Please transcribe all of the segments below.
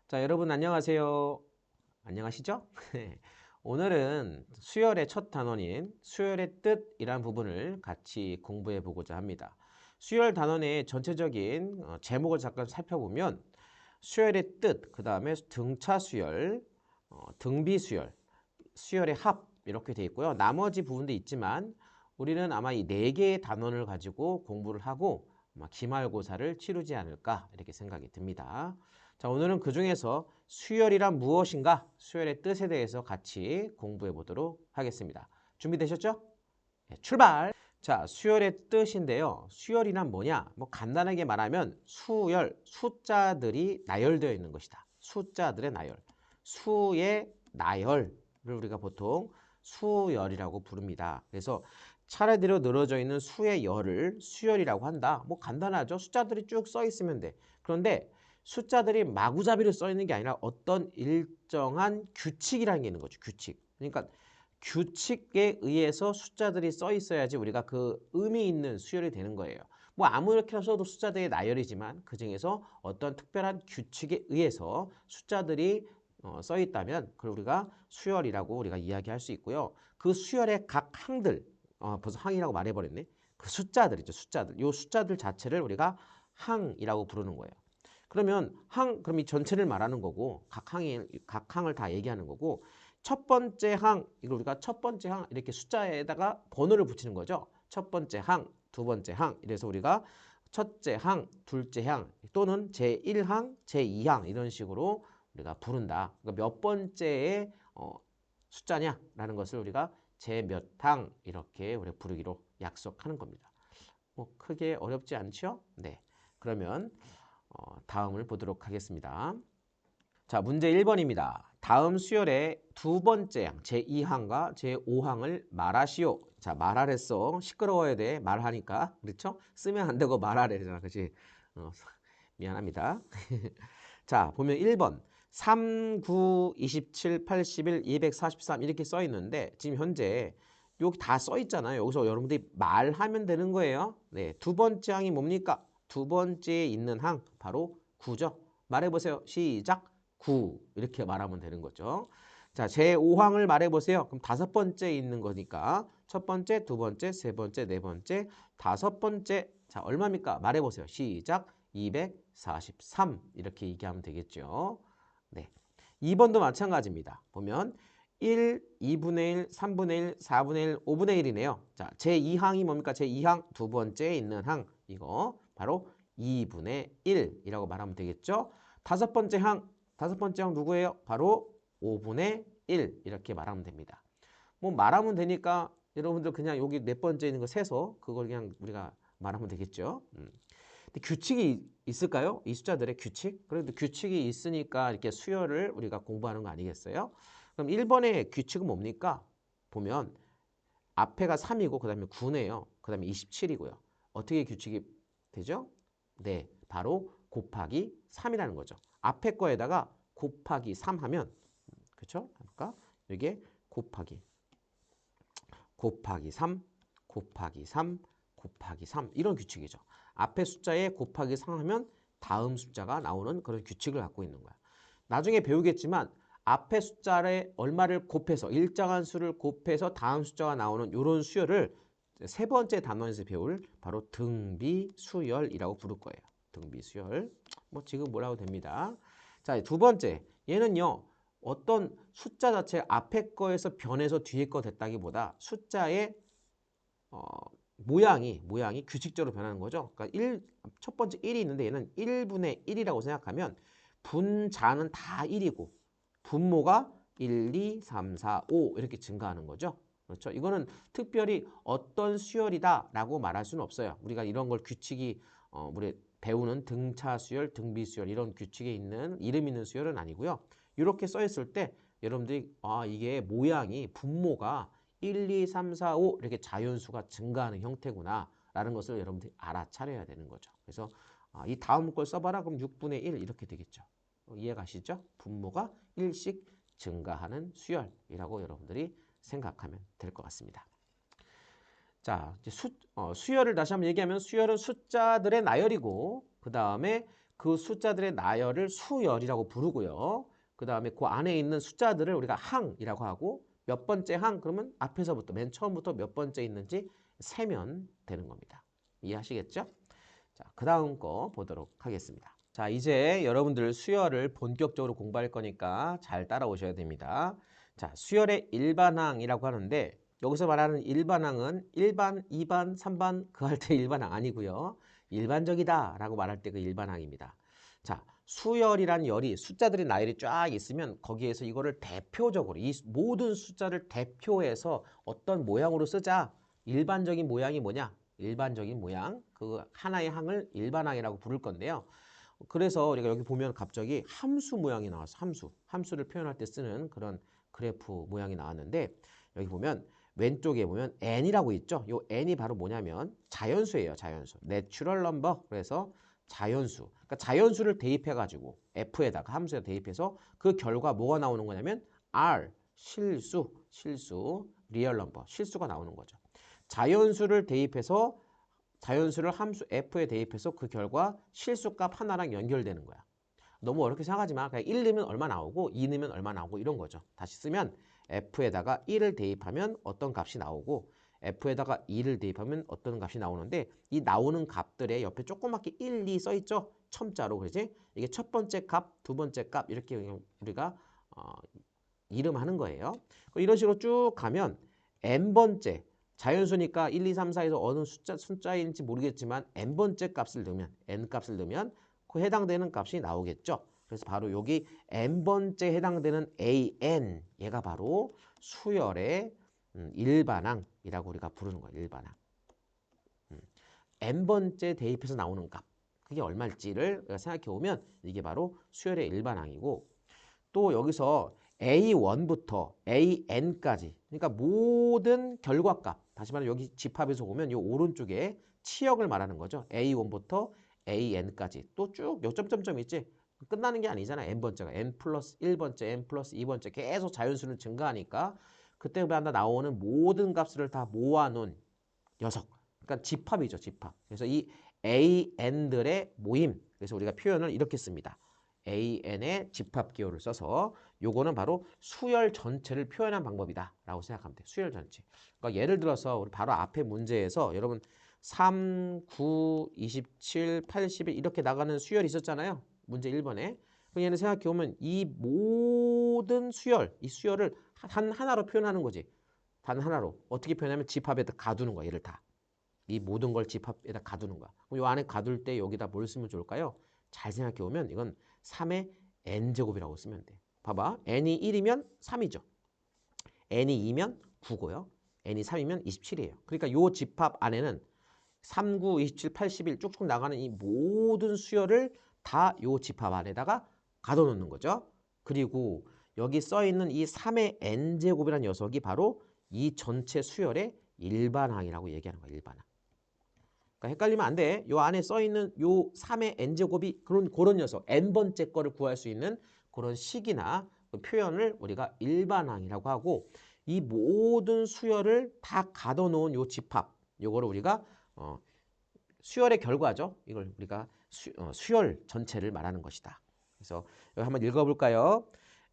자, 여러분 안녕하세요. 안녕하시죠? 오늘은 수열의 첫 단원인 수열의 뜻이란 부분을 같이 공부해 보고자 합니다. 수열 단원의 전체적인 제목을 잠깐 살펴보면 수열의 뜻, 그 다음에 등차 수열, 등비 수열, 수열의 합 이렇게 돼 있고요. 나머지 부분도 있지만 우리는 아마 이 네 개의 단원을 가지고 공부를 하고 아마 기말고사를 치르지 않을까 이렇게 생각이 듭니다. 자, 오늘은 그 중에서 수열이란 무엇인가, 수열의 뜻에 대해서 같이 공부해 보도록 하겠습니다. 준비되셨죠? 네, 출발! 자, 수열의 뜻인데요. 수열이란 뭐냐? 뭐 간단하게 말하면 수열, 숫자들이 나열되어 있는 것이다. 숫자들의 나열. 수의 나열을 우리가 보통 수열이라고 부릅니다. 그래서 차례대로 늘어져 있는 수의 열을 수열이라고 한다. 뭐 간단하죠. 숫자들이 쭉 써 있으면 돼. 그런데 숫자들이 마구잡이로 써 있는 게 아니라 어떤 일정한 규칙이라는 게 있는 거죠. 규칙. 그러니까 규칙에 의해서 숫자들이 써 있어야지 우리가 그 의미 있는 수열이 되는 거예요. 뭐 아무렇게 써도 숫자들이 나열이지만 그중에서 어떤 특별한 규칙에 의해서 숫자들이 써 있다면 그걸 우리가 수열이라고 우리가 이야기할 수 있고요. 그 수열의 각 항들, 벌써 항이라고 말해버렸네. 그 숫자들이죠, 숫자들. 이 숫자들 자체를 우리가 항이라고 부르는 거예요. 그러면 그럼 이 전체를 말하는 거고 각 항을 다 얘기하는 거고 첫 번째 항, 이걸 우리가 첫 번째 항 이렇게 숫자에다가 번호를 붙이는 거죠. 첫 번째 항, 두 번째 항. 이래서 우리가 첫째 항, 둘째 항 또는 제1항, 제2항 이런 식으로 우리가 부른다. 그러니까 몇 번째의 숫자냐라는 것을 우리가 제 몇 항 이렇게 우리가 부르기로 약속하는 겁니다. 뭐 크게 어렵지 않죠? 네. 그러면 다음을 보도록 하겠습니다. 자, 문제 1번입니다. 다음 수열의 두 번째 항, 제2항과 제5항을 말하시오. 자, 말하랬어. 시끄러워야 돼. 말하니까. 그렇죠? 쓰면 안 되고 말하래잖아. 그치? 미안합니다. 자, 보면 1번. 3, 9, 27, 81, 243 이렇게 써 있는데 지금 현재 여기 다 써 있잖아요. 여기서 여러분들이 말하면 되는 거예요. 네, 두 번째 항이 뭡니까? 두 번째에 있는 항 바로 9죠. 말해보세요. 시작. 9 이렇게 말하면 되는 거죠. 자, 제5항을 말해보세요. 그럼 다섯 번째 있는 거니까 첫 번째, 두 번째, 세 번째, 네 번째, 다섯 번째. 자, 얼마입니까? 말해보세요. 시작. 243 이렇게 얘기하면 되겠죠. 네. 2번도 마찬가지입니다. 보면 1, 2분의 1, 3분의 1, 4분의 1, 5분의 1이네요. 자, 제2항이 뭡니까? 제2항 두 번째에 있는 항 이거 바로 2분의 1이라고 말하면 되겠죠. 다섯 번째 항 누구예요? 바로 5분의 1 이렇게 말하면 됩니다. 뭐 말하면 되니까 여러분들 그냥 여기 몇 번째 있는 거 세서 그걸 그냥 우리가 말하면 되겠죠. 근데 규칙이 있을까요? 이 숫자들의 규칙? 그래도 규칙이 있으니까 이렇게 수열을 우리가 공부하는 거 아니겠어요? 그럼 1번의 규칙은 뭡니까? 보면 앞에가 3이고 그 다음에 9네요. 그 다음에 27이고요. 어떻게 규칙이 되죠? 네, 바로 곱하기 3이라는 거죠. 앞에 거에다가 곱하기 3 하면 그렇죠? 그러니까 이게 곱하기 3, 곱하기 3, 곱하기 3 이런 규칙이죠. 앞에 숫자에 곱하기 3 하면 다음 숫자가 나오는 그런 규칙을 갖고 있는 거야. 나중에 배우겠지만 앞에 숫자에 얼마를 곱해서 일정한 수를 곱해서 다음 숫자가 나오는 이런 수열을 세 번째 단원에서 배울 바로 등비수열이라고 부를 거예요. 등비수열. 뭐 지금 뭐라고 됩니다. 자, 두 번째. 얘는요. 어떤 숫자 자체 앞에 거에서 변해서 뒤에 거 됐다기보다 숫자의 어, 모양이 규칙적으로 변하는 거죠. 그러니까 첫 번째 1이 있는데 얘는 1분의 1이라고 생각하면 분자는 다 1이고 분모가 1, 2, 3, 4, 5 이렇게 증가하는 거죠. 그렇죠? 이거는 특별히 어떤 수열이다라고 말할 수는 없어요. 우리가 이런 걸 규칙이 우리 배우는 등차 수열, 등비 수열 이런 규칙에 있는 이름 있는 수열은 아니고요. 이렇게 써 있을 때 여러분들이 이게 모양이 분모가 1, 2, 3, 4, 5 이렇게 자연수가 증가하는 형태구나 라는 것을 여러분들이 알아차려야 되는 거죠. 그래서 이 다음 걸 써봐라 그럼 6분의 1 이렇게 되겠죠. 이해가시죠? 분모가 1씩 증가하는 수열이라고 여러분들이 생각하면 될 것 같습니다. 자, 이제 수열을 다시 한번 얘기하면 수열은 숫자들의 나열이고 그 다음에 그 숫자들의 나열을 수열이라고 부르고요. 그 다음에 그 안에 있는 숫자들을 우리가 항이라고 하고 몇 번째 항 그러면 앞에서부터 맨 처음부터 몇 번째 있는지 세면 되는 겁니다. 이해하시겠죠? 자, 그 다음 거 보도록 하겠습니다. 자, 이제 여러분들 수열을 본격적으로 공부할 거니까 잘 따라오셔야 됩니다. 자, 수열의 일반항이라고 하는데 여기서 말하는 일반항은 1반, 2반, 3반 그 할 때 일반항 아니고요. 일반적이다 라고 말할 때 그 일반항입니다. 자, 수열이란 열이 숫자들이 나열이 쫙 있으면 거기에서 이거를 대표적으로 이 모든 숫자를 대표해서 어떤 모양으로 쓰자. 일반적인 모양이 뭐냐? 일반적인 모양, 그 하나의 항을 일반항이라고 부를 건데요. 그래서 우리가 여기 보면 갑자기 함수 모양이 나왔어. 함수를 표현할 때 쓰는 그런 그래프 모양이 나왔는데 여기 보면 왼쪽에 보면 n이라고 있죠. 요 n이 바로 뭐냐면 자연수예요. 자연수. 내추럴 넘버. 그래서 자연수. 그러니까 자연수를 대입해 가지고 f에다가 함수에 대입해서 그 결과 뭐가 나오는 거냐면 r 실수, 리얼 넘버, 실수가 나오는 거죠. 자연수를 대입해서 자연수를 함수 f에 대입해서 그 결과 실수값 하나랑 연결되는 거야. 너무 어렵게 생각하지 마. 그냥 1 넣으면 얼마 나오고 2 넣으면 얼마 나오고 이런 거죠. 다시 쓰면 f에다가 1을 대입하면 어떤 값이 나오고 f에다가 2를 대입하면 어떤 값이 나오는데 이 나오는 값들의 옆에 조그맣게 1, 2 써있죠? 첨자로. 그러지? 이게 첫 번째 값, 두 번째 값 이렇게 우리가 이름하는 거예요. 이런 식으로 쭉 가면 n번째 자연수니까 1, 2, 3, 4에서 어느 숫자인지 모르겠지만 n번째 값을 넣으면 n값을 넣으면 그 해당되는 값이 나오겠죠. 그래서 바로 여기 n번째 해당되는 an 얘가 바로 수열의 일반항이라고 우리가 부르는 거예요. 일반항. n번째 대입해서 나오는 값. 그게 얼마일지를 생각해 보면 이게 바로 수열의 일반항이고 또 여기서 A1부터 AN까지 그러니까 모든 결과값 다시 말해 여기 집합에서 보면 이 오른쪽에 치역을 말하는 거죠. A1부터 AN까지 또 쭉 몇 점점점 있지? 끝나는 게 아니잖아. N번째가 N 플러스 1번째, N 플러스 2번째 계속 자연수는 증가하니까 그때마다 나오는 모든 값을 다 모아놓은 녀석. 그러니까 집합이죠. 집합. 그래서 이 AN들의 모임. 그래서 우리가 표현을 이렇게 씁니다. AN의 집합 기호를 써서 요거는 바로 수열 전체를 표현한 방법이다 라고 생각하면 돼요. 수열 전체. 그러니까 예를 들어서 우리 바로 앞에 문제에서 여러분 3, 9, 27, 81 이렇게 나가는 수열이 있었잖아요. 문제 1번에. 그럼 얘는 생각해보면 이 모든 수열, 이 수열을 단 하나로 표현하는 거지. 단 하나로. 어떻게 표현하면 집합에다 가두는 거야. 얘를 다. 이 모든 걸 집합에다 가두는 거야. 그럼 요 안에 가둘 때 여기다 뭘 쓰면 좋을까요? 잘 생각해보면 이건 3의 n제곱이라고 쓰면 돼. 봐봐. n이 1이면 3이죠. n이 2면 9고요. n이 3이면 27이에요. 그러니까 요 집합 안에는 3, 9, 27, 81 쭉쭉 나가는 이 모든 수열을 다 요 집합 안에다가 가둬놓는 거죠. 그리고 여기 써있는 이 3의 n제곱이라는 녀석이 바로 이 전체 수열의 일반항이라고 얘기하는 거야. 일반항. 그러니까 헷갈리면 안 돼. 요 안에 써 있는 요 3의 n제곱이 그런 녀석 n번째 거를 구할 수 있는 그런 식이나 그 표현을 우리가 일반항이라고 하고 이 모든 수열을 다 가둬 놓은 요 집합 요거를 우리가 수열의 결과죠. 이걸 우리가 수열 전체를 말하는 것이다. 그래서 여기 한번 읽어 볼까요?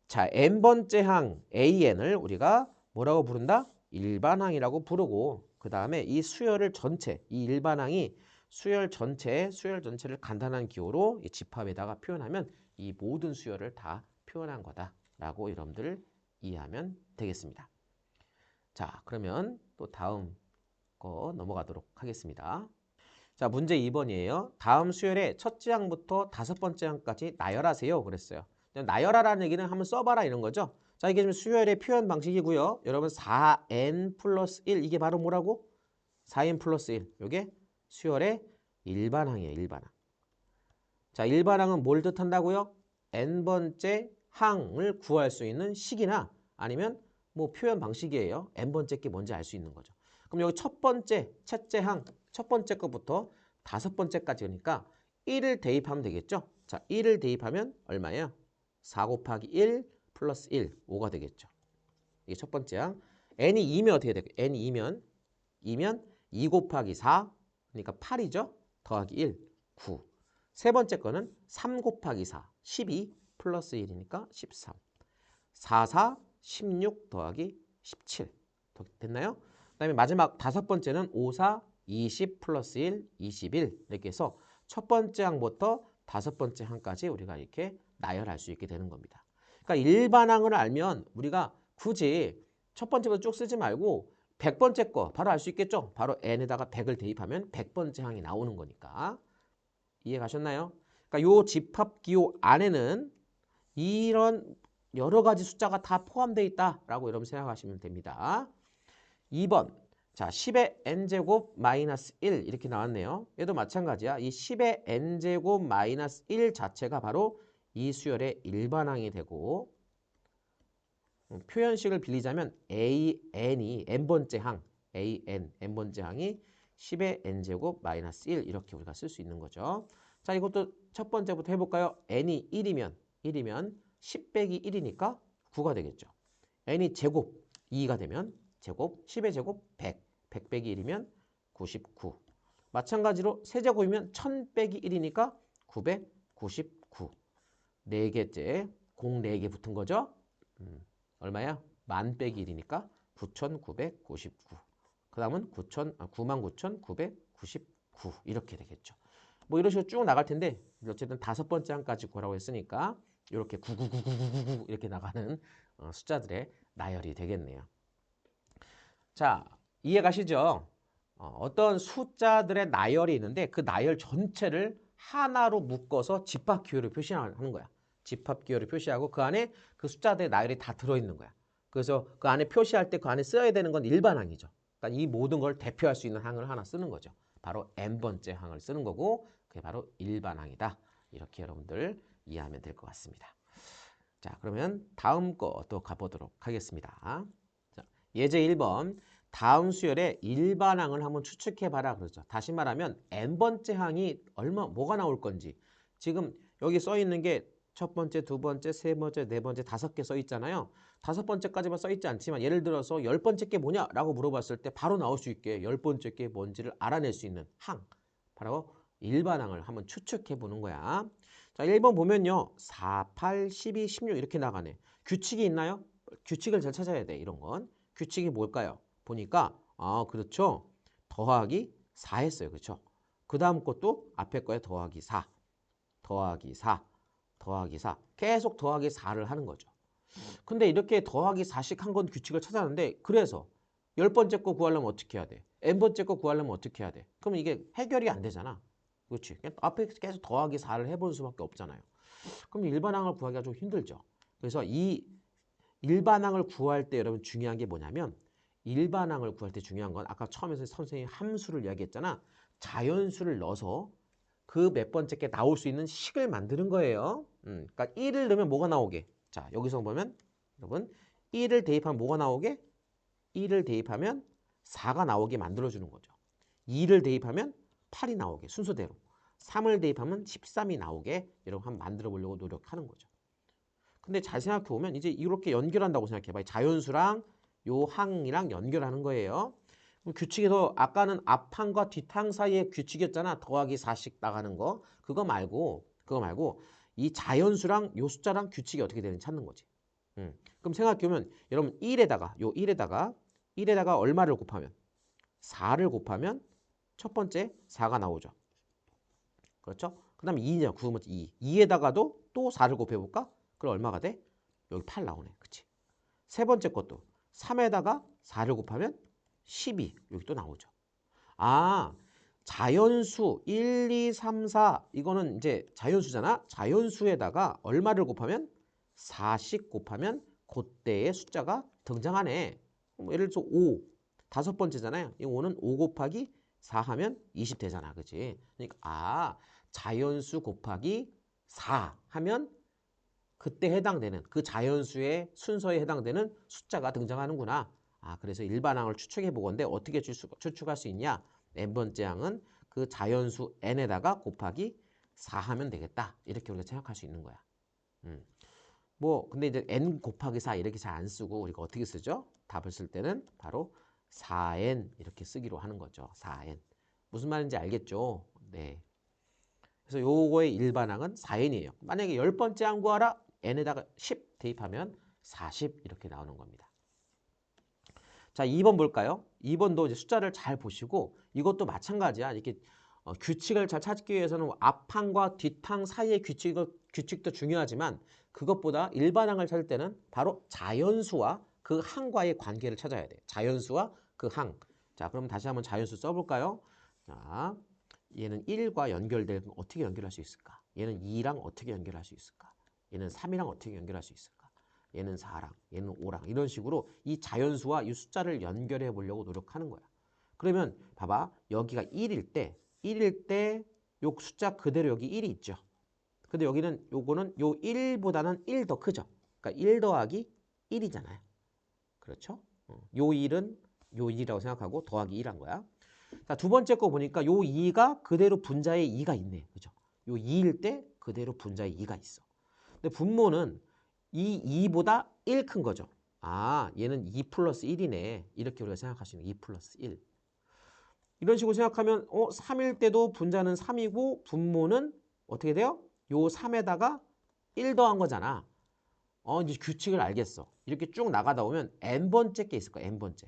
자, n번째 항 AN을 우리가 뭐라고 부른다? 일반항이라고 부르고 그 다음에 이 수열을 전체, 이 일반항이 수열 전체를 간단한 기호로 이 집합에다가 표현하면 이 모든 수열을 다 표현한 거다라고 여러분들 이해하면 되겠습니다. 자, 그러면 또 다음 거 넘어가도록 하겠습니다. 자, 문제 2번이에요. 다음 수열의 첫째 항부터 다섯 번째 항까지 나열하세요. 그랬어요. 나열하라는 얘기는 한번 써봐라 이런 거죠. 자, 이게 지금 수열의 표현 방식이고요. 여러분 4n 플러스 1 이게 바로 뭐라고? 4n 플러스 1 이게 수열의 일반항이에요. 일반항. 자, 일반항은 뭘 뜻한다고요? n번째 항을 구할 수 있는 식이나 아니면 뭐 표현 방식이에요. n번째 게 뭔지 알 수 있는 거죠. 그럼 여기 첫째 항, 첫 번째 것부터 다섯 번째까지 그러니까 1을 대입하면 되겠죠? 자, 1을 대입하면 얼마예요? 4 곱하기 1 플러스 1, 5가 되겠죠. 이게 첫 번째 항. n이 2면 어떻게 될까요? n이 2면 2 곱하기 4, 그러니까 8이죠? 더하기 1, 9. 세 번째 거는 3 곱하기 4, 12 플러스 1이니까 13. 4, 4, 16 더하기 17. 됐나요? 그 다음에 마지막 다섯 번째는 5, 4, 20 플러스 1, 21. 이렇게 해서 첫 번째 항부터 다섯 번째 항까지 우리가 이렇게 나열할 수 있게 되는 겁니다. 그러니까 일반항을 알면 우리가 굳이 첫 번째부터 쭉 쓰지 말고 100번째 거 바로 알 수 있겠죠? 바로 n에다가 100을 대입하면 100번째 항이 나오는 거니까. 이해 가셨나요? 그러니까 요 집합기호 안에는 이런 여러 가지 숫자가 다 포함되어 있다라고 여러분 생각하시면 됩니다. 2번. 자, 10의 n제곱 마이너스 1 이렇게 나왔네요. 얘도 마찬가지야. 이 10의 n제곱 마이너스 1 자체가 바로 이 수열의 일반항이 되고 표현식을 빌리자면 an이 n번째 항, n번째 항이 10의 n제곱 마이너스 1 이렇게 우리가 쓸 수 있는 거죠. 자, 이것도 첫 번째부터 해볼까요? n이 1이면 10 빼기 1이니까 9가 되겠죠. n이 제곱 2가 되면 제곱 10의 제곱 100, 100 빼기 1이면 99. 마찬가지로 세제곱이면 1000 빼기 1이니까 999. 네 개째 공 4개 붙은 거죠. 얼마야? 10,000 빼기 1이니까 9,999. 그 다음은 99,999 이렇게 되겠죠. 뭐 이런 식으로 쭉 나갈 텐데 어쨌든 다섯 번째 항까지 구하라고 했으니까 이렇게 99999 이렇게 나가는 숫자들의 나열이 되겠네요. 자, 이해 가시죠? 어떤 숫자들의 나열이 있는데 그 나열 전체를 하나로 묶어서 집합기호를 표시하는 거야. 집합기호를 표시하고 그 안에 그 숫자들의 나열이 다 들어있는 거야. 그래서 그 안에 표시할 때 그 안에 써야 되는 건 일반항이죠. 그러니까 이 모든 걸 대표할 수 있는 항을 하나 쓰는 거죠. 바로 n번째 항을 쓰는 거고 그게 바로 일반항이다. 이렇게 여러분들 이해하면 될 것 같습니다. 자, 그러면 다음 거 또 가보도록 하겠습니다. 자, 예제 1번. 다음 수열의 일반항을 한번 추측해봐라 그러죠. 다시 말하면 n번째 항이 뭐가 나올 건지. 지금 여기 써 있는 게 첫 번째, 두 번째, 세 번째, 네 번째, 5개 써 있잖아요. 5번째까지만 써 있지 않지만 예를 들어서 10번째 게 뭐냐라고 물어봤을 때 바로 나올 수 있게 10번째 게 뭔지를 알아낼 수 있는 항. 바로 일반항을 한번 추측해보는 거야. 자, 1번 보면요. 4, 8, 12, 16 이렇게 나가네. 규칙이 있나요? 규칙을 잘 찾아야 돼, 이런 건. 규칙이 뭘까요? 보니까 그렇죠. 더하기 4 했어요. 그렇죠? 그 다음 것도 앞에 거에 더하기 4, 더하기 4, 더하기 4. 계속 더하기 4를 하는 거죠. 근데 이렇게 더하기 4씩 한 건 규칙을 찾았는데 그래서 10번째 거 구하려면 어떻게 해야 돼? n번째 거 구하려면 어떻게 해야 돼? 그럼 이게 해결이 안 되잖아. 그렇지? 앞에 계속 더하기 4를 해볼 수밖에 없잖아요. 그럼 일반항을 구하기가 좀 힘들죠. 그래서 이 일반항을 구할 때 여러분 중요한 게 뭐냐면 일반항을 구할 때 중요한 건 아까 처음에서 선생님이 함수를 이야기했잖아. 자연수를 넣어서 그 몇 번째 게 나올 수 있는 식을 만드는 거예요. 그러니까 1을 넣으면 뭐가 나오게? 자, 여기서 보면 여러분 1을 대입하면 뭐가 나오게? 1을 대입하면 4가 나오게 만들어주는 거죠. 2를 대입하면 8이 나오게 순서대로. 3을 대입하면 13이 나오게 여러분 한번 만들어 보려고 노력하는 거죠. 근데 잘 생각해 보면 이제 이렇게 연결한다고 생각해 봐요. 자연수랑 요 항이랑 연결하는 거예요. 그럼 규칙에서 아까는 앞항과 뒷항 사이의 규칙이었잖아. 더하기 4씩 나가는 거. 그거 말고 이 자연수랑 요 숫자랑 규칙이 어떻게 되는지 찾는 거지. 그럼 생각해 보면 여러분 1에다가 얼마를 곱하면 4를 곱하면 첫 번째 4가 나오죠. 그렇죠? 그 다음에 2냐, 9번 2. 2에다가도 또 4를 곱해볼까? 그럼 얼마가 돼? 여기 8 나오네. 그치? 세 번째 것도 3에다가 4를 곱하면 12. 여기 또 나오죠. 아, 자연수 1, 2, 3, 4 이거는 이제 자연수잖아. 자연수에다가 얼마를 곱하면 4씩 곱하면 그때의 숫자가 등장하네. 예를 들어서 5. 다섯 번째잖아요. 이 5는 5 곱하기 4 하면 20 되잖아. 그치? 그러니까 자연수 곱하기 4 하면 그때 해당되는 그 자연수의 순서에 해당되는 숫자가 등장하는구나. 그래서 일반항을 추측해 보건데 어떻게 추측할 수 있냐? n번째 항은 그 자연수 n에다가 곱하기 4 하면 되겠다. 이렇게 우리가 생각할 수 있는 거야. 뭐 근데 이제 n 곱하기 4 이렇게 잘 안 쓰고 우리가 어떻게 쓰죠? 답을 쓸 때는 바로 4n 이렇게 쓰기로 하는 거죠. 4n. 무슨 말인지 알겠죠? 네. 그래서 요거의 일반항은 4n이에요. 만약에 10번째 항 구하라. n에다가 10 대입하면 40 이렇게 나오는 겁니다. 자, 2번 볼까요? 2번도 이제 숫자를 잘 보시고 이것도 마찬가지야. 이렇게 규칙을 잘 찾기 위해서는 앞항과 뒷항 사이의 규칙도 중요하지만 그것보다 일반항을 찾을 때는 바로 자연수와 그 항과의 관계를 찾아야 돼. 자연수와 그 항. 자, 그럼 다시 한번 자연수 써볼까요? 자, 얘는 1과 연결되면 어떻게 연결할 수 있을까? 얘는 2랑 어떻게 연결할 수 있을까? 얘는 3이랑 어떻게 연결할 수 있을까? 얘는 4랑, 얘는 5랑 이런 식으로 이 자연수와 이 숫자를 연결해 보려고 노력하는 거야. 그러면 봐봐. 여기가 1일 때 요 숫자 그대로 여기 1이 있죠. 근데 여기는 요거는 요 1보다는 1 더 크죠. 그러니까 1 더하기 1이잖아요. 그렇죠? 요 1은 요 1이라고 생각하고 더하기 1한 거야. 자, 두 번째 거 보니까 요 2가 그대로 분자에 2가 있네. 그죠? 요 2일 때 그대로 분자에 2가 있어. 근데 분모는 이 2보다 1 큰 거죠. 아, 얘는 2 플러스 1이네. 이렇게 우리가 생각할 수 있는 2 플러스 1. 이런 식으로 생각하면 3일 때도 분자는 3이고 분모는 어떻게 돼요? 요 3에다가 1 더한 거잖아. 이제 규칙을 알겠어. 이렇게 쭉 나가다 보면 n번째 게 있을 거야. n번째.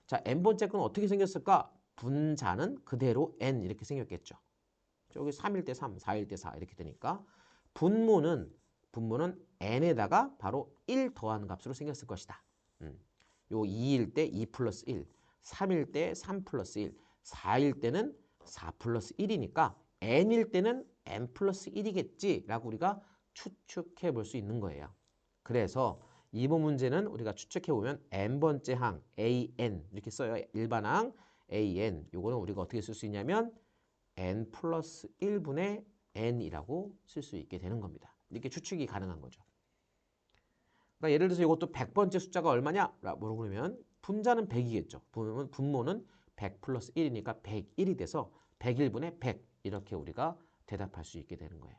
자, n번째 건 어떻게 생겼을까? 분자는 그대로 n 이렇게 생겼겠죠. 저기 3일 때 3, 4일 때 4 이렇게 되니까 분모는 n에다가 바로 1 더하는 값으로 생겼을 것이다. 요 2일 때 2 플러스 1, 3일 때 3 플러스 1, 4일 때는 4 플러스 1이니까 n일 때는 n 플러스 1이겠지라고 우리가 추측해 볼 수 있는 거예요. 그래서 이번 문제는 우리가 추측해 보면 n번째 항 an 이렇게 써요. 일반항 an 요거는 우리가 어떻게 쓸 수 있냐면 n 플러스 1분의 n이라고 쓸 수 있게 되는 겁니다. 이렇게 추측이 가능한 거죠. 그러니까 예를 들어서 이것도 100번째 숫자가 얼마냐? 라고 물어보면 분자는 100이겠죠. 분모는 100 플러스 1이니까 101이 돼서 101분의 100 이렇게 우리가 대답할 수 있게 되는 거예요.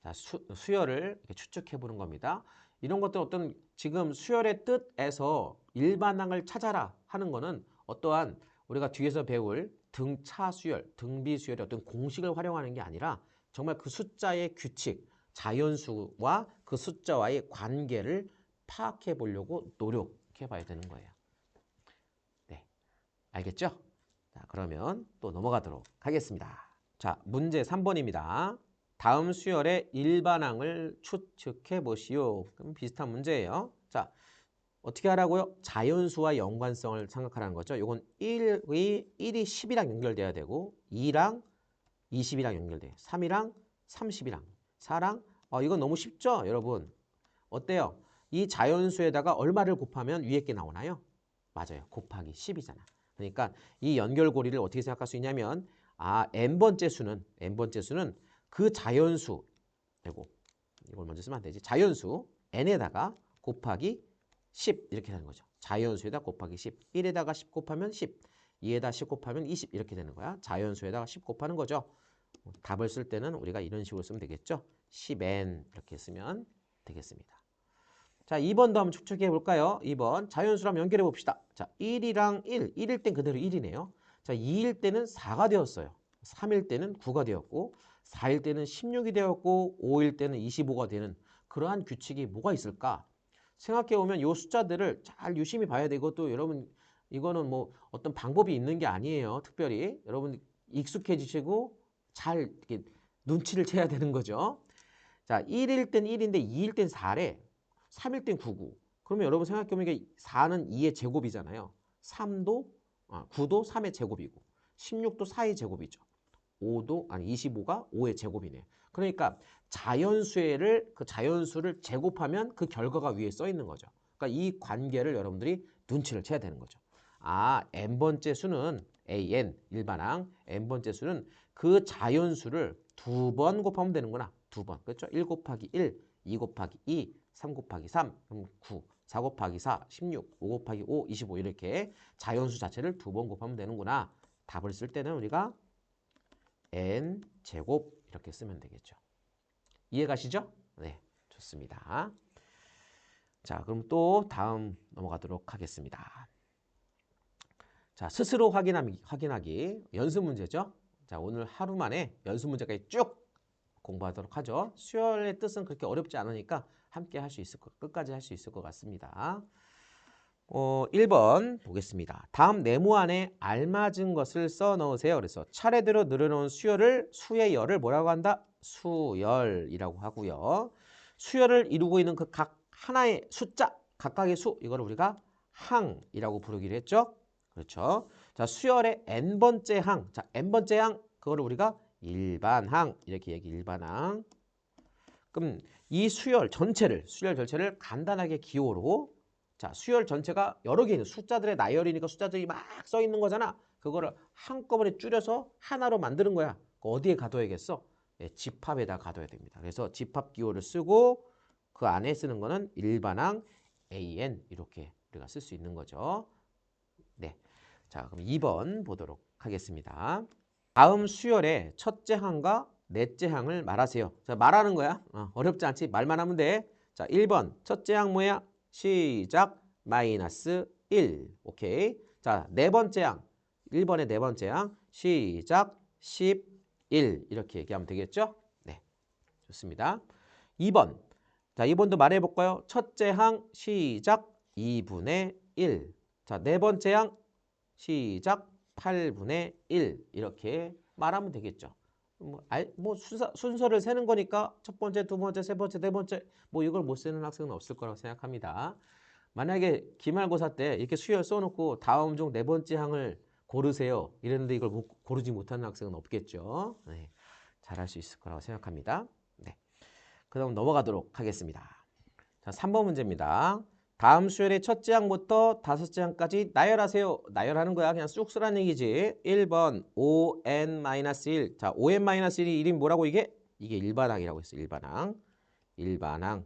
자, 수열을 이렇게 추측해 보는 겁니다. 이런 것들 어떤 지금 수열의 뜻에서 일반항을 찾아라 하는 거는 어떠한 우리가 뒤에서 배울 등차 수열, 등비 수열의 어떤 공식을 활용하는 게 아니라 정말 그 숫자의 규칙, 자연수와 그 숫자와의 관계를 파악해 보려고 노력해 봐야 되는 거예요. 네, 알겠죠? 자, 그러면 또 넘어가도록 하겠습니다. 자, 문제 3번입니다. 다음 수열의 일반항을 추측해 보시오. 그럼 비슷한 문제예요. 자, 어떻게 하라고요? 자연수와 연관성을 생각하라는 거죠. 이건 1이 10이랑 연결돼야 되고 2랑 20이랑 연결돼요. 3이랑 30이랑 4랑 이건 너무 쉽죠? 여러분. 어때요? 이 자연수에다가 얼마를 곱하면 위에 게 나오나요? 맞아요. 곱하기 10이잖아. 그러니까 이 연결고리를 어떻게 생각할 수 있냐면 n번째 수는 그 자연수 아이고 이걸 먼저 쓰면 안 되지. 자연수 n에다가 곱하기 10 이렇게 되는 거죠. 자연수에다 곱하기 10. 1에다가 10 곱하면 10. 2에다 10 곱하면 20 이렇게 되는 거야. 자연수에다가 10 곱하는 거죠. 답을 쓸 때는 우리가 이런 식으로 쓰면 되겠죠. 10n 이렇게 쓰면 되겠습니다. 자, 2번도 한번 추측해 볼까요? 2번 자연수로 한번 연결해 봅시다. 자, 1이랑 1일 땐 그대로 1이네요. 자, 2일 때는 4가 되었어요. 3일 때는 9가 되었고 4일 때는 16이 되었고 5일 때는 25가 되는 그러한 규칙이 뭐가 있을까? 생각해 보면 이 숫자들을 잘 유심히 봐야 돼. 이것도 여러분 이거는 뭐 어떤 방법이 있는 게 아니에요. 특별히 여러분 익숙해지시고 잘 이렇게 눈치를 채야 되는 거죠. 자, 1일 땐 1인데 2일 땐 4래. 3일 땐 9고. 그러면 여러분 생각해 보면 이게 4는 2의 제곱이잖아요. 9도 3의 제곱이고 16도 4의 제곱이죠. 25가 5의 제곱이네. 그러니까 그 자연수를 제곱하면 그 결과가 위에 써 있는 거죠. 그러니까 이 관계를 여러분들이 눈치를 채야 되는 거죠. n번째 수는 an 일반항 n번째 수는 그 자연수를 2번 곱하면 되는구나. 2번. 그렇죠? 1 곱하기 1, 2 곱하기 2, 3 곱하기 3, 그럼 9, 4 곱하기 4, 16, 5 곱하기 5, 25 이렇게 자연수 자체를 2번 곱하면 되는구나. 답을 쓸 때는 우리가 n 제곱 이렇게 쓰면 되겠죠. 이해가시죠? 네, 좋습니다. 자, 그럼 또 다음 넘어가도록 하겠습니다. 자, 스스로 확인하기 연습 문제죠. 자, 오늘 하루 만에 연습 문제까지 쭉 공부하도록 하죠. 수열의 뜻은 그렇게 어렵지 않으니까 함께 할 수 있을 것, 끝까지 할 수 있을 것 같습니다. 1번 보겠습니다. 다음 네모 안에 알맞은 것을 써 넣으세요. 그래서 차례대로 늘어놓은 수의 열을 뭐라고 한다? 수열이라고 하고요. 수열을 이루고 있는 그 각 하나의 숫자, 각각의 수, 이거를 우리가 항이라고 부르기로 했죠. 그렇죠. 자, 수열의 n번째 항. 자, n번째 항, 그거를 우리가 일반항, 이렇게 일반항. 그럼 이 수열 전체를 간단하게 기호로, 자, 수열 전체가 여러 개 있는 숫자들의 나열이니까 숫자들이 막 써 있는 거잖아. 그거를 한꺼번에 줄여서 하나로 만드는 거야. 어디에 가둬야겠어? 네, 집합에다 가둬야 됩니다. 그래서 집합 기호를 쓰고 그 안에 쓰는 거는 일반항 AN 이렇게 우리가 쓸 수 있는 거죠. 네. 자, 그럼 2번 보도록 하겠습니다. 다음 수열의 첫째 항과 넷째 항을 말하세요. 자, 말하는 거야. 어렵지 않지? 말만 하면 돼. 자, 1번 첫째 항 뭐야? 시작 마이너스 1. 오케이. 자, 네 번째 항. 1번의 네 번째 항. 시작 11. 이렇게 얘기하면 되겠죠? 네. 좋습니다. 2번. 자, 2번도 말해 볼까요? 첫째 항 시작 2분의 1. 자, 네 번째 항 시작 8분의 1 이렇게 말하면 되겠죠. 순서를 세는 거니까 첫 번째, 두 번째, 세 번째, 네 번째 뭐 이걸 못 세는 학생은 없을 거라고 생각합니다. 만약에 기말고사 때 이렇게 수열 써놓고 다음 중 네 번째 항을 고르세요. 이랬는데 이걸 고르지 못하는 학생은 없겠죠. 네, 잘할 수 있을 거라고 생각합니다. 네, 그럼 넘어가도록 하겠습니다. 자, 3번 문제입니다. 다음 수열의 첫째 항부터 다섯째 항까지 나열하세요. 나열하는 거야. 그냥 쑥 쓰라는 얘기지. 1번 ON-1. 자, ON-1이 이름이 뭐라고 이게? 이게 일반항이라고 했어. 일반항. 일반항.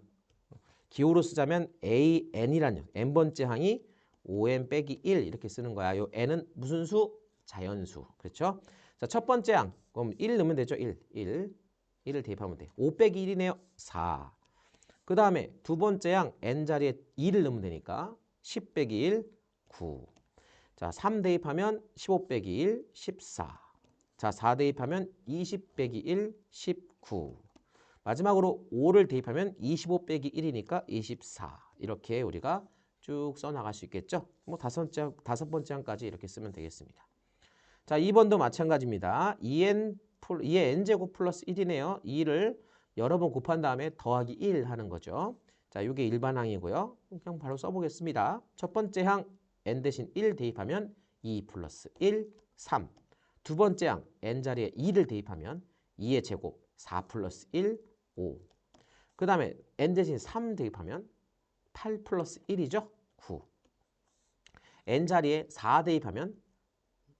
기호로 쓰자면 AN이라는 n번째 항이 ON 빼기 1 이렇게 쓰는 거야. 요 n은 무슨 수? 자연수. 그렇죠? 자, 첫 번째 항. 그럼 1 넣으면 되죠. 1. 1을 대입하면 돼. 5 빼기 1이네요. 4. 그 다음에 두 번째 항 n자리에 2를 넣으면 되니까 10 빼기 1, 9. 자, 3 대입하면 15 빼기 1, 14. 자, 4 대입하면 20 빼기 1, 19. 마지막으로 5를 대입하면 25 빼기 1이니까 24. 이렇게 우리가 쭉 써나갈 수 있겠죠. 뭐 다섯 번째 항까지 이렇게 쓰면 되겠습니다. 자, 2번도 마찬가지입니다. 2의 n제곱 플러스 1이네요. 2를 여러 번 곱한 다음에 더하기 1 하는 거죠. 자, 이게 일반항이고요. 그냥 바로 써보겠습니다. 첫 번째 항 n 대신 1 대입하면 2 플러스 1, 3. 두 번째 항 n 자리에 2를 대입하면 2의 제곱 4 플러스 1, 5. 그 다음에 n 대신 3 대입하면 8 플러스 1이죠. 9. n 자리에 4 대입하면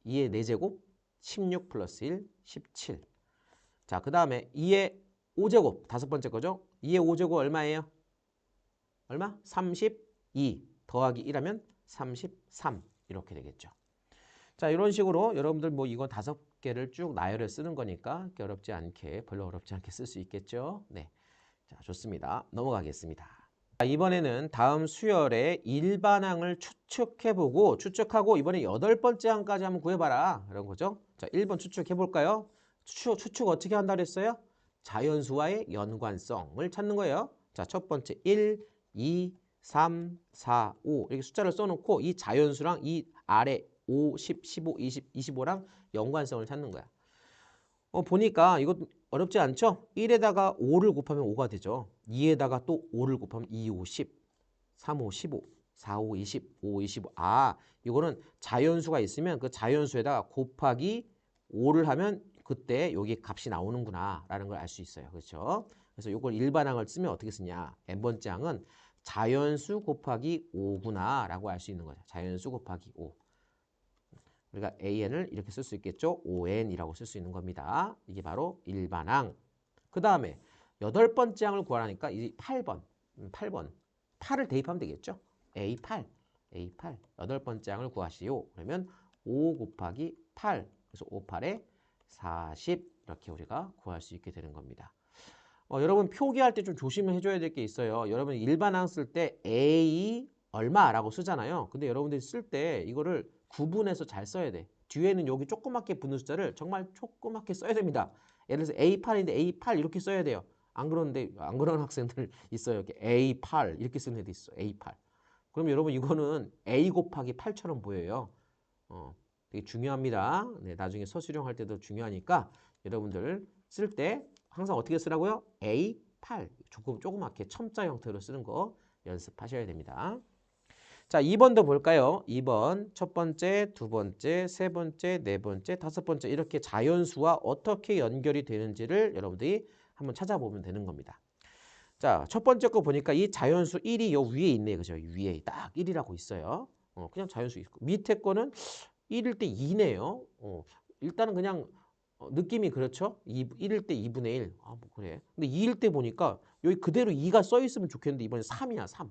2의 4제곱 16 플러스 1, 17. 자, 그 다음에 2의 5제곱, 다섯 번째 거죠. 2의 5제곱 얼마예요? 얼마? 32 더하기 1하면 33 이렇게 되겠죠. 자, 이런 식으로 여러분들 뭐 이거 5개를 쭉 나열해 쓰는 거니까 별로 어렵지 않게 쓸 수 있겠죠. 네, 자, 좋습니다. 넘어가겠습니다. 자, 이번에는 다음 수열의 일반항을 추측하고 이번에 8번째 항까지 한번 구해봐라. 이런 거죠. 자, 1번 추측해볼까요? 추측 어떻게 한다 그랬어요? 자연수와의 연관성을 찾는 거예요. 자, 첫 번째 1, 2, 3, 4, 5 이렇게 숫자를 써놓고 이 자연수랑 이 아래 5, 10, 15, 20, 25랑 연관성을 찾는 거야. 보니까 이거 어렵지 않죠? 1에다가 5를 곱하면 5가 되죠. 2에다가 또 5를 곱하면 2, 5, 10, 3, 5, 15, 4, 5, 20, 5, 25. 아, 이거는 자연수가 있으면 그 자연수에다가 곱하기 5를 하면 그때 여기 값이 나오는구나 라는 걸 알 수 있어요. 그렇죠? 그래서 이걸 일반항을 쓰면 어떻게 쓰냐. n번째 항은 자연수 곱하기 5구나 라고 알 수 있는 거예요. 자연수 곱하기 5. 우리가 AN을 이렇게 쓸 수 있겠죠. ON이라고 쓸 수 있는 겁니다. 이게 바로 일반항. 그 다음에 8번째 항을 구하라니까 이 8번. 8을 대입하면 되겠죠. A8. 8번째 항을 구하시오. 그러면 5 곱하기 8. 그래서 5, 8에 40 이렇게 우리가 구할 수 있게 되는 겁니다. 여러분 표기할 때 좀 조심해 줘야 될 게 있어요. 여러분 일반항 쓸 때 A 얼마라고 쓰잖아요. 근데 여러분들이 쓸 때 이거를 구분해서 잘 써야 돼. 뒤에는 여기 조그맣게 붙는 숫자를 정말 조그맣게 써야 됩니다. 예를 들어서 A8인데 A8 이렇게 써야 돼요. 안 그러는데 안 그러는 학생들 있어요. 이렇게 A8 이렇게 쓰는 애도 있어. A8. 그럼 여러분 이거는 A 곱하기 8처럼 보여요. 되게 중요합니다. 네, 나중에 서술형할 때도 중요하니까 여러분들 쓸 때 항상 어떻게 쓰라고요? A8 조그맣게 첨자 형태로 쓰는 거 연습하셔야 됩니다. 자, 2번도 볼까요? 2번 첫 번째, 두 번째, 세 번째, 네 번째, 다섯 번째 이렇게 자연수와 어떻게 연결이 되는지를 여러분들이 한번 찾아보면 되는 겁니다. 자, 첫 번째 거 보니까 이 자연수 1이 요 위에 있네. 그죠? 위에 딱 1이라고 있어요. 그냥 자연수 있고. 밑에 거는 1일 때 2네요. 일단은 그냥 느낌이 그렇죠? 1일 때 2분의 1. 아, 뭐 그래. 근데 2일 때 보니까 여기 그대로 2가 써 있으면 좋겠는데 이번엔 3이야, 3.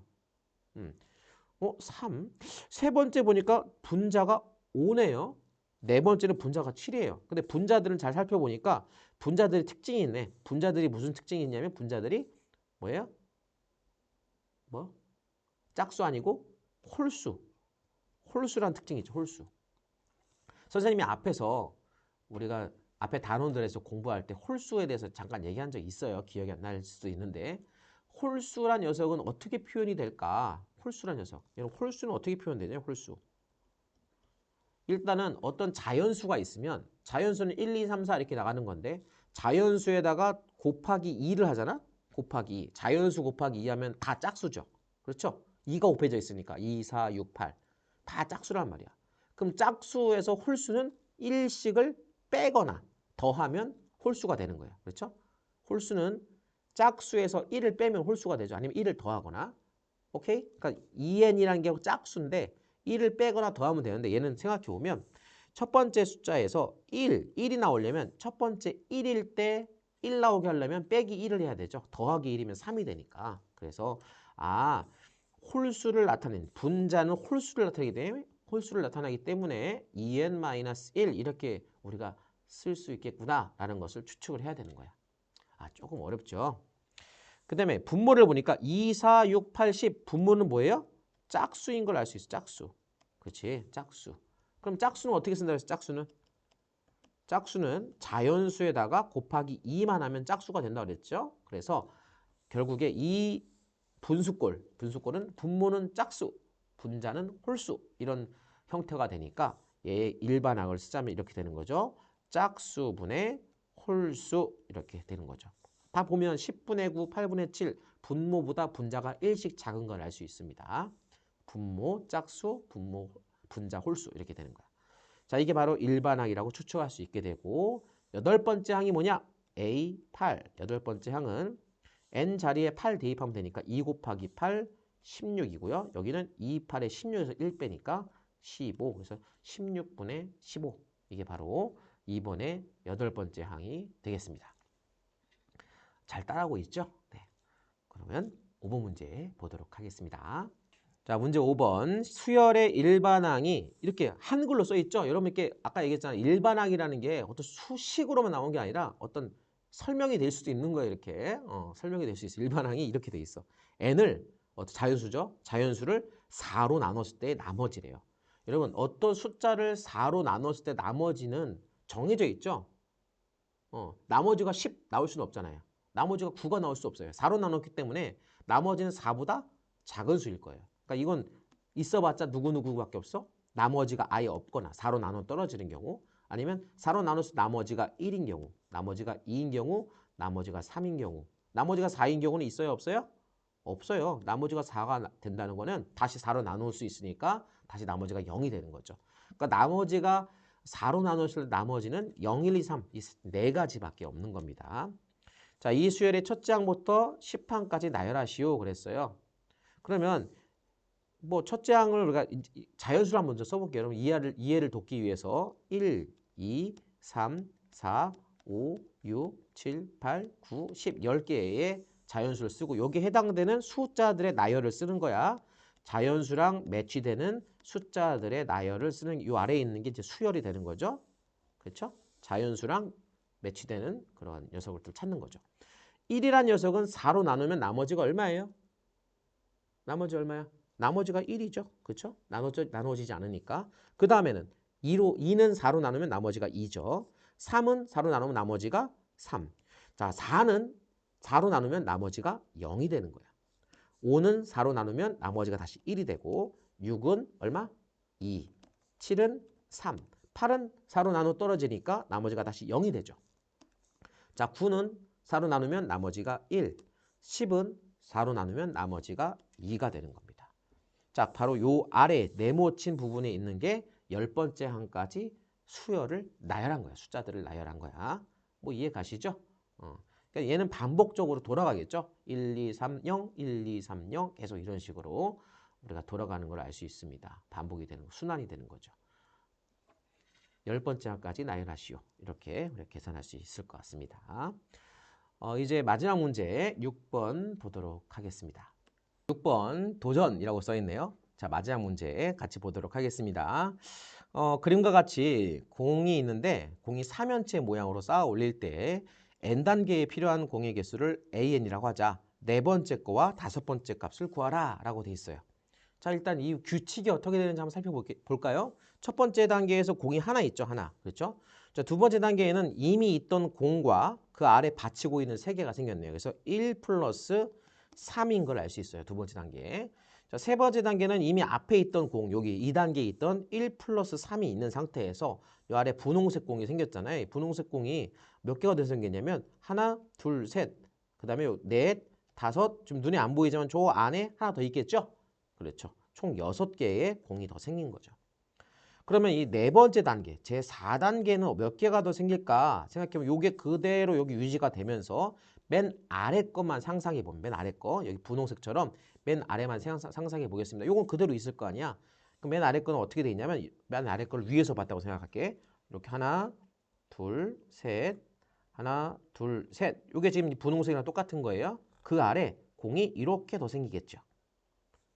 3. 세 번째 보니까 분자가 5네요. 네 번째는 분자가 7이에요. 근데 분자들은 잘 살펴보니까 분자들의 특징이 있네. 분자들이 무슨 특징이 있냐면 분자들이 뭐예요? 뭐? 짝수 아니고 홀수. 홀수란 특징이 있죠. 홀수. 선생님이 앞에서 우리가 앞에 단원들에서 공부할 때 홀수에 대해서 잠깐 얘기한 적이 있어요. 기억이 안 날 수도 있는데 홀수란 녀석은 어떻게 표현이 될까? 홀수란 녀석. 여러분 홀수는 어떻게 표현되냐? 홀수. 일단은 어떤 자연수가 있으면 자연수는 1, 2, 3, 4 이렇게 나가는 건데 자연수에다가 곱하기 2를 하잖아? 곱하기 2. 자연수 곱하기 2 하면 다 짝수죠. 그렇죠? 2가 곱해져 있으니까 2, 4, 6, 8. 다 짝수란 말이야. 그럼 짝수에서 홀수는 1씩을 빼거나 더하면 홀수가 되는 거예요. 그렇죠? 홀수는 짝수에서 1을 빼면 홀수가 되죠. 아니면 1을 더하거나. 오케이? 그러니까 2n이라는 게 짝수인데 1을 빼거나 더하면 되는데 얘는 생각해보면 첫 번째 숫자에서 1이 나오려면 첫 번째 1일 때 1 나오게 하려면 빼기 1을 해야 되죠. 더하기 1이면 3이 되니까. 그래서 홀수를 나타낸 분자는 홀수를 나타내기 때문에 2n-1 이렇게 우리가 쓸 수 있겠구나라는 것을 추측을 해야 되는 거야. 조금 어렵죠. 그 다음에 분모를 보니까 2, 4, 6, 8, 10 분모는 뭐예요? 짝수인 걸 알 수 있어. 짝수. 그렇지. 짝수. 그럼 짝수는 어떻게 쓴다고 했어? 짝수는 자연수에다가 곱하기 2만 하면 짝수가 된다고 그랬죠? 그래서 결국에 이 분수꼴은 분모는 짝수, 분자는 홀수 이런 형태가 되니까 얘의 일반항을 쓰자면 이렇게 되는 거죠. 짝수분의 홀수 이렇게 되는 거죠. 다 보면 10분의 9, 8분의 7 분모보다 분자가 1씩 작은 걸 알 수 있습니다. 분모, 짝수, 분모, 분자, 홀수 이렇게 되는 거야. 자, 이게 바로 일반항이라고 추측할 수 있게 되고 여덟 번째 항이 뭐냐? A8. 여덟 번째 항은 n 자리에 8 대입하면 되니까 2 곱하기 8, 16이고요. 여기는 2, 8에 16에서 1 빼니까 15. 그래서 16분의 15. 이게 바로 2번의 여덟 번째 항이 되겠습니다. 잘 따라하고 있죠? 네. 그러면 5번 문제 보도록 하겠습니다. 자, 문제 5번. 수열의 일반항이 이렇게 한글로 써 있죠? 여러분 이렇게 아까 얘기했잖아요. 일반항이라는 게 어떤 수식으로만 나온 게 아니라 어떤 설명이 될 수도 있는 거예요. 이렇게. 설명이 될 수 있어. 일반항이 이렇게 돼 있어. n을 자연수죠? 자연수를 4로 나눴을 때 나머지래요. 여러분 어떤 숫자를 4로 나눴을 때 나머지는 정해져 있죠? 나머지가 10 나올 수는 없잖아요. 나머지가 9가 나올 수 없어요. 4로 나눴기 때문에 나머지는 4보다 작은 수일 거예요. 그러니까 이건 있어봤자 누구누구밖에 없어? 나머지가 아예 없거나 4로 나눠 떨어지는 경우 아니면 4로 나눠서 나머지가 1인 경우 나머지가 2인 경우 나머지가 3인 경우 나머지가 4인 경우는 있어요? 없어요? 없어요. 나머지가 4가 된다는 거는 다시 4로 나눌 수 있으니까 다시 나머지가 0이 되는 거죠. 그러니까 나머지가 4로 나눴을 때 나머지는 0, 1, 2, 3 이 네 가지밖에 없는 겁니다. 자, 이 수열의 첫째 항부터 10항까지 나열하시오 그랬어요. 그러면 뭐 첫째 항을 우리가 자연수를 한번 먼저 써볼게요. 여러분 이해를 돕기 위해서 1, 2, 3, 4, 5, 6, 7, 8, 9, 10 10개의 자연수를 쓰고 여기에 해당되는 숫자들의 나열을 쓰는 거야. 자연수랑 매치되는 숫자들의 나열을 쓰는 이 아래에 있는 게 이제 수열이 되는 거죠. 그렇죠? 자연수랑 매치되는 그런 녀석을 찾는 거죠. 1이란 녀석은 4로 나누면 나머지가 얼마예요? 나머지 얼마야? 나머지가 1이죠. 그렇죠? 나눠지지 않으니까. 그 다음에는 2는 4로 나누면 나머지가 2죠. 3은 4로 나누면 나머지가 3. 자, 4는 4로 나누면 나머지가 0이 되는 거야. 5는 4로 나누면 나머지가 다시 1이 되고 6은 얼마? 2. 7은 3. 8은 4로 나누어 떨어지니까 나머지가 다시 0이 되죠. 자, 9는 4로 나누면 나머지가 1. 10은 4로 나누면 나머지가 2가 되는 겁니다. 자, 바로 요 아래 네모친 부분에 있는 게 10번째 항까지 수열을 나열한 거야. 숫자들을 나열한 거야. 뭐 이해 가시죠? 그러니까 얘는 반복적으로 돌아가겠죠. 1, 2, 3, 0, 1, 2, 3, 0 계속 이런 식으로 우리가 돌아가는 걸 알 수 있습니다. 반복이 되는 거, 순환이 되는 거죠. 10번째 항까지 나열하시오. 이렇게 우리가 계산할 수 있을 것 같습니다. 이제 마지막 문제 6번 보도록 하겠습니다. 6번 도전이라고 써 있네요. 자, 마지막 문제 같이 보도록 하겠습니다. 그림과 같이 공이 있는데 공이 3연체 모양으로 쌓아 올릴 때 n단계에 필요한 공의 개수를 an이라고 하자. 네 번째 거와 다섯 번째 값을 구하라 라고 돼 있어요. 자, 일단 이 규칙이 어떻게 되는지 한번 살펴볼까요? 첫 번째 단계에서 공이 하나 있죠. 하나. 그렇죠? 자, 두 번째 단계에는 이미 있던 공과 그 아래 받치고 있는 세 개가 생겼네요. 그래서 1 플러스 3인 걸 알 수 있어요. 두 번째 단계. 자, 세 번째 단계는 이미 앞에 있던 공, 여기 2단계에 있던 1 플러스 3이 있는 상태에서 이 아래 분홍색 공이 생겼잖아요. 이 분홍색 공이 몇 개가 돼서 생겼냐면 하나, 둘, 셋, 그 다음에 넷, 다섯, 지금 눈에 안 보이지만 저 안에 하나 더 있겠죠? 그렇죠. 총 6개의 공이 더 생긴 거죠. 그러면 이 네 번째 단계, 제 4단계는 몇 개가 더 생길까 생각해보면 이게 그대로 여기 유지가 되면서 맨 아래 것만 상상해 보면 맨 아래 거, 여기 분홍색처럼 맨 아래만 상상해 보겠습니다. 이건 그대로 있을 거 아니야. 그럼 맨 아래 거는 어떻게 돼 있냐면 맨 아래 거를 위에서 봤다고 생각할게. 이렇게 하나, 둘, 셋, 하나, 둘, 셋. 이게 지금 분홍색이랑 똑같은 거예요. 그 아래 공이 이렇게 더 생기겠죠.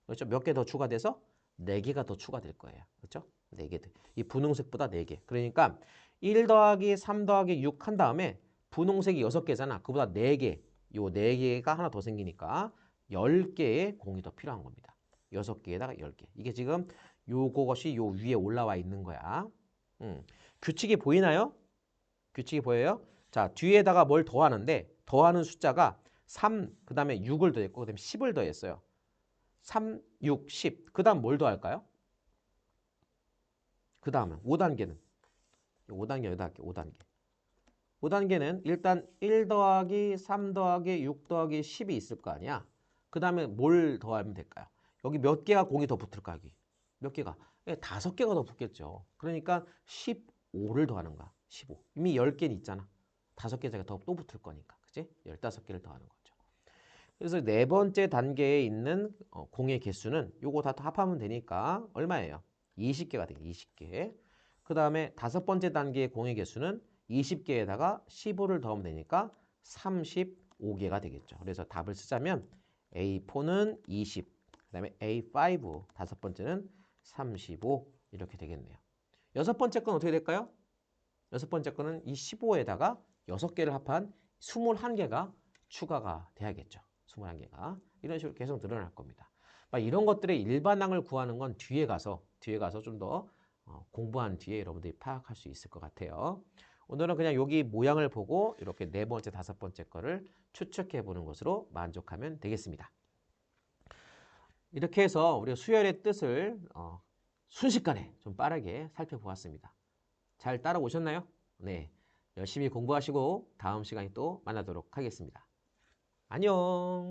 그렇죠? 몇 개 더 추가돼서 4개가 더 추가될 거예요. 그렇죠? 4개. 이 분홍색보다 4개. 그러니까 1 더하기 3 더하기 6 한 다음에 분홍색이 6개잖아. 그보다 4개. 요 4개가 하나 더 생기니까 10개의 공이 더 필요한 겁니다. 6개에다가 10개. 이게 지금 요것이 요 위에 올라와 있는 거야. 규칙이 보이나요? 규칙이 보여요? 자, 뒤에다가 뭘 더하는데 더하는 숫자가 3, 그 다음에 6을 더했고 그 다음에 10을 더했어요. 3, 6, 10. 그 다음 뭘 더할까요? 그 다음은 5단계는 5단계 여기다 할게요. 5단계. 5단계는 일단 1 더하기 3 더하기 6 더하기 10이 있을 거 아니야. 그 다음에 뭘 더하면 될까요? 여기 몇 개가 공이 더 붙을까? 여기 몇 개가? 5개가 더 붙겠죠. 그러니까 15를 더하는 거야. 15. 이미 10개는 있잖아. 5개가 더 또 붙을 거니까. 그치? 15개를 더하는 거죠. 그래서 네 번째 단계에 있는 공의 개수는 요거 다 합하면 되니까 얼마예요? 20개가 되게 20개. 그 다음에 다섯 번째 단계의 공의 개수는 20개에다가 15를 더하면 되니까 35개가 되겠죠. 그래서 답을 쓰자면 A4는 20, 그 다음에 A5 다섯 번째는 35 이렇게 되겠네요. 여섯 번째 건 어떻게 될까요? 여섯 번째 거는 이 15에다가 6개를 합한 21개가 추가가 돼야겠죠. 21개가. 이런 식으로 계속 늘어날 겁니다. 이런 것들의 일반항을 구하는 건 뒤에 가서 좀 더 공부한 뒤에 여러분들이 파악할 수 있을 것 같아요. 오늘은 그냥 여기 모양을 보고 이렇게 네 번째, 다섯 번째 거를 추측해 보는 것으로 만족하면 되겠습니다. 이렇게 해서 우리가 수열의 뜻을 순식간에 좀 빠르게 살펴보았습니다. 잘 따라오셨나요? 네. 열심히 공부하시고 다음 시간에 또 만나도록 하겠습니다. 안녕.